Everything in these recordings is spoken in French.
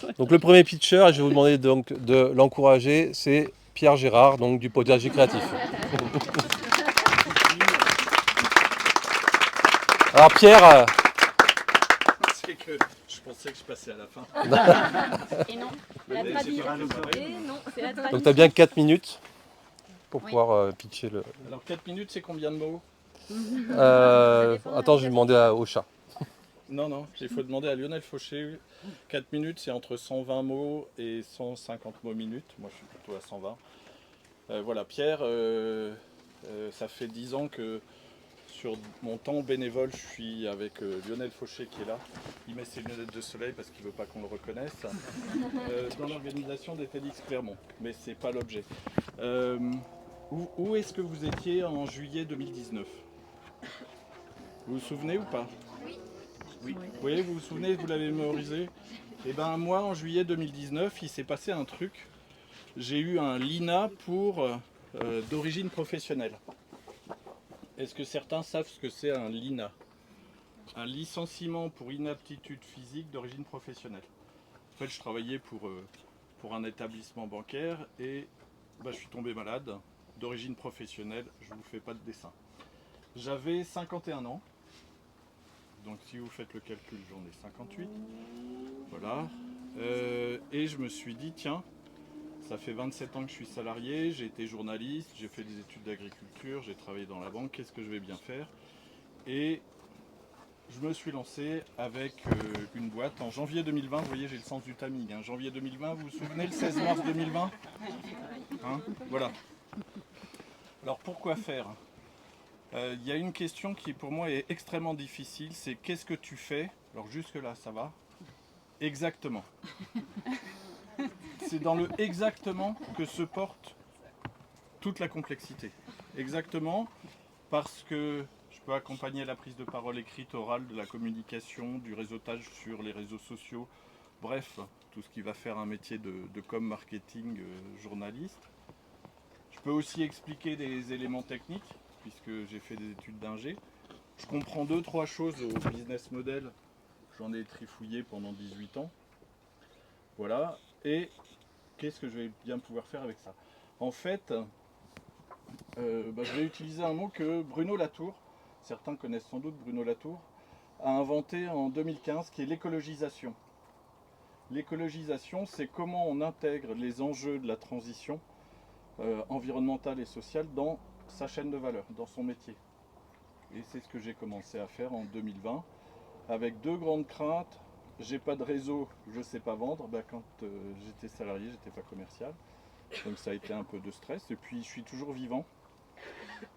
Donc le premier pitcher, et je vais vous demander donc de l'encourager, c'est Pierre Gérard, donc du potager créatif. Alors Pierre, C'est que je pensais que je passais à la fin. Et non, la tradition. Et non, c'est la tradition. donc tu as bien 4 minutes pour Oui. pouvoir pitcher le... Alors 4 minutes, c'est combien de mots? Attends, je vais demander au chat. Non, il faut demander à Lionel Fauché. 4 minutes, c'est entre 120 mots et 150 mots minutes. Moi, je suis plutôt à 120. Voilà, Pierre, ça fait 10 ans que sur mon temps bénévole, je suis avec Lionel Fauché qui est là. Il met ses lunettes de soleil parce qu'il ne veut pas qu'on le reconnaisse. Dans l'organisation des TEDx Clermont. Mais ce n'est pas l'objet. Où est-ce que vous étiez en juillet 2019? Vous vous souvenez ou pas? Oui. Oui, vous vous souvenez, vous l'avez mémorisé? Eh bien, moi, en juillet 2019, il s'est passé un truc. J'ai eu un LINA d'origine professionnelle. Est-ce que certains savent ce que c'est un LINA? Un licenciement pour inaptitude physique d'origine professionnelle. En fait, je travaillais pour un établissement bancaire et je suis tombé malade d'origine professionnelle. Je ne vous fais pas de dessin. J'avais 51 ans. Donc si vous faites le calcul, j'en ai 58. Voilà. Et je me suis dit, tiens, ça fait 27 ans que je suis salarié, j'ai été journaliste, j'ai fait des études d'agriculture, j'ai travaillé dans la banque, qu'est-ce que je vais bien faire? Et je me suis lancé avec une boîte en janvier 2020. Vous voyez, j'ai le sens du timing. Hein. Janvier 2020, vous vous souvenez, le 16 mars 2020 hein? Voilà. Alors pourquoi faire? Il y a une question qui pour moi est extrêmement difficile, c'est qu'est-ce que tu fais? Alors jusque là ça va. Exactement. C'est dans le exactement que se porte toute la complexité. Exactement parce que je peux accompagner la prise de parole écrite, orale, de la communication, du réseautage sur les réseaux sociaux, bref, tout ce qui va faire un métier de com marketing journaliste. Je peux aussi expliquer des éléments techniques, puisque j'ai fait des études d'ingé. Je comprends 2-3 choses au business model. J'en ai trifouillé pendant 18 ans. Voilà. Et qu'est-ce que je vais bien pouvoir faire avec ça? En fait, je vais utiliser un mot que Bruno Latour, certains connaissent sans doute Bruno Latour, a inventé en 2015, qui est l'écologisation. L'écologisation, c'est comment on intègre les enjeux de la transition environnementale et sociale dans sa chaîne de valeur, dans son métier. Et c'est ce que j'ai commencé à faire en 2020, avec 2 grandes craintes. J'ai pas de réseau, je sais pas vendre. Quand j'étais salarié, j'étais pas commercial. Donc ça a été un peu de stress. Et puis je suis toujours vivant.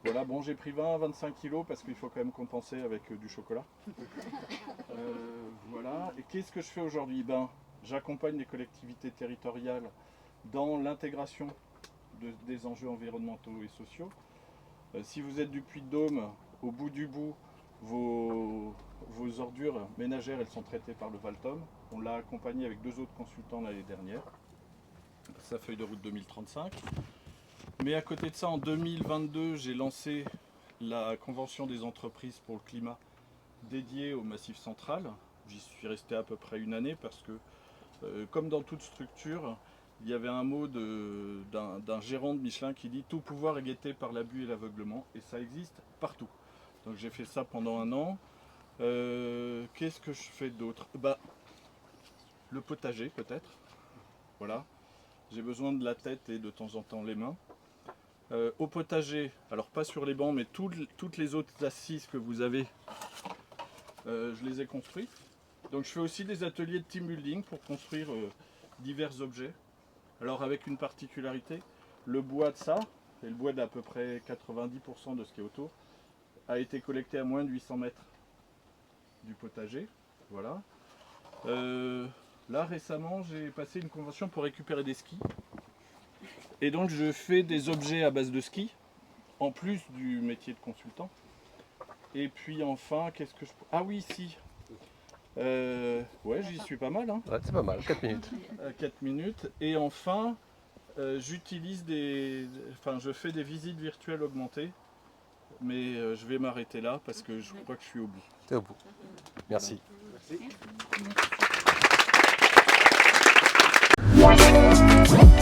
Voilà, bon, j'ai pris 20 à 25 kilos parce qu'il faut quand même compenser avec du chocolat. Voilà. Et qu'est-ce que je fais aujourd'hui? J'accompagne les collectivités territoriales dans l'intégration des enjeux environnementaux et sociaux. Si vous êtes du Puy-de-Dôme, au bout du bout, vos ordures ménagères, elles sont traitées par le Valtom. On l'a accompagné avec 2 autres consultants l'année dernière. Sa feuille de route 2035. Mais à côté de ça, en 2022, j'ai lancé la Convention des entreprises pour le climat dédiée au Massif central. J'y suis resté à peu près une année parce que, comme dans toute structure, il y avait un mot d'un gérant de Michelin qui dit « Tout pouvoir est guetté par l'abus et l'aveuglement » et ça existe partout. Donc j'ai fait ça pendant un an. Qu'est-ce que je fais d'autre? Le potager peut-être. Voilà. J'ai besoin de la tête et de temps en temps les mains. Au potager, alors pas sur les bancs, mais toutes les autres assises que vous avez, je les ai construites. Donc je fais aussi des ateliers de team building pour construire divers objets. Alors avec une particularité, le bois de ça, et le bois d'à peu près 90% de ce qui est autour, a été collecté à moins de 800 mètres du potager. Voilà. Là récemment, j'ai passé une convention pour récupérer des skis. Et donc je fais des objets à base de ski, en plus du métier de consultant. Et puis enfin, qu'est-ce que je... Ah oui, si. Ouais, j'y suis pas mal. Hein. Ouais, c'est pas mal, 4 minutes. 4 minutes. Et enfin, j'utilise je fais des visites virtuelles augmentées. Mais je vais m'arrêter là parce que je crois que je suis au bout. T'es au bout. Merci. Merci. Thank